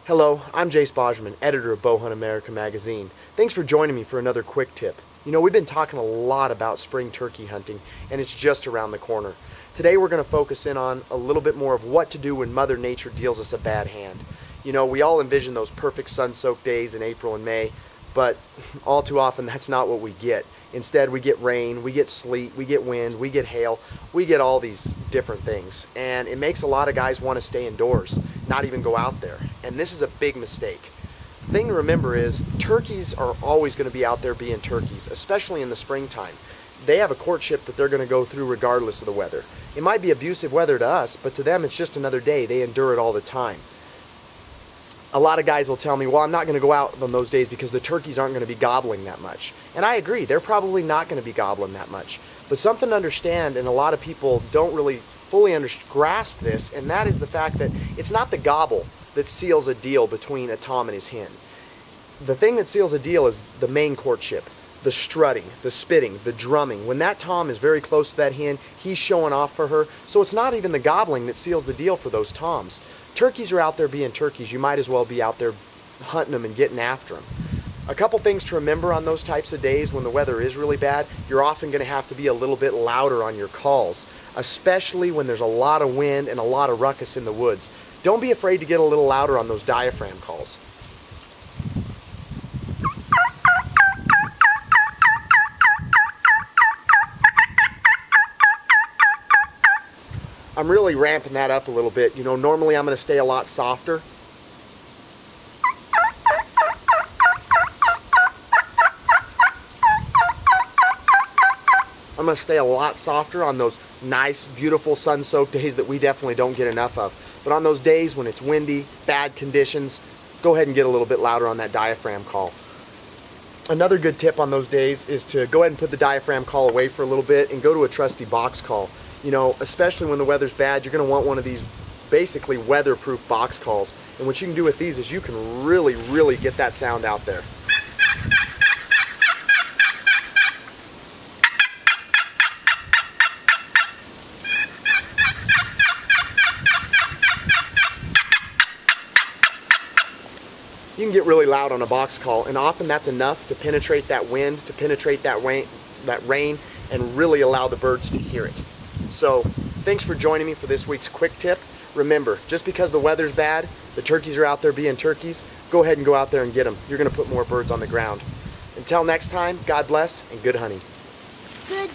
Hello, I'm Jace Bauserman, editor of Bowhunt America magazine. Thanks for joining me for another quick tip. You know, we've been talking a lot about spring turkey hunting, and it's just around the corner. Today we're going to focus in on a little bit more of what to do when Mother Nature deals us a bad hand. You know, we all envision those perfect sun-soaked days in April and May, but all too often that's not what we get. Instead, we get rain, we get sleet, we get wind, we get hail, we get all these different things. And it makes a lot of guys want to stay indoors, not even go out there. And this is a big mistake. The thing to remember is turkeys are always going to be out there being turkeys, especially in the springtime. They have a courtship that they're going to go through regardless of the weather. It might be abusive weather to us, but to them it's just another day. They endure it all the time. A lot of guys will tell me, well, I'm not going to go out on those days because the turkeys aren't going to be gobbling that much. And I agree, they're probably not going to be gobbling that much. But something to understand, and a lot of people don't really fully grasp this, and that is the fact that it's not the gobble that seals a deal between a tom and his hen. The thing that seals a deal is the main courtship, the strutting, the spitting, the drumming. When that tom is very close to that hen, he's showing off for her. So it's not even the gobbling that seals the deal for those toms. Turkeys are out there being turkeys. You might as well be out there hunting them and getting after them. A couple things to remember on those types of days when the weather is really bad, you're often going to have to be a little bit louder on your calls, especially when there's a lot of wind and a lot of ruckus in the woods. Don't be afraid to get a little louder on those diaphragm calls. I'm really ramping that up a little bit. You know, normally I'm going to stay a lot softer. I'm going to stay a lot softer on those nice, beautiful, sun-soaked days that we definitely don't get enough of. But on those days when it's windy, bad conditions, go ahead and get a little bit louder on that diaphragm call. Another good tip on those days is to go ahead and put the diaphragm call away for a little bit and go to a trusty box call. You know, especially when the weather's bad, you're going to want one of these basically weatherproof box calls. And what you can do with these is you can really get that sound out there. You can get really loud on a box call, and often that's enough to penetrate that wind, to penetrate that rain, and really allow the birds to hear it. So, thanks for joining me for this week's quick tip. Remember, just because the weather's bad, the turkeys are out there being turkeys, go ahead and go out there and get them. You're going to put more birds on the ground. Until next time, God bless and good hunting. Good.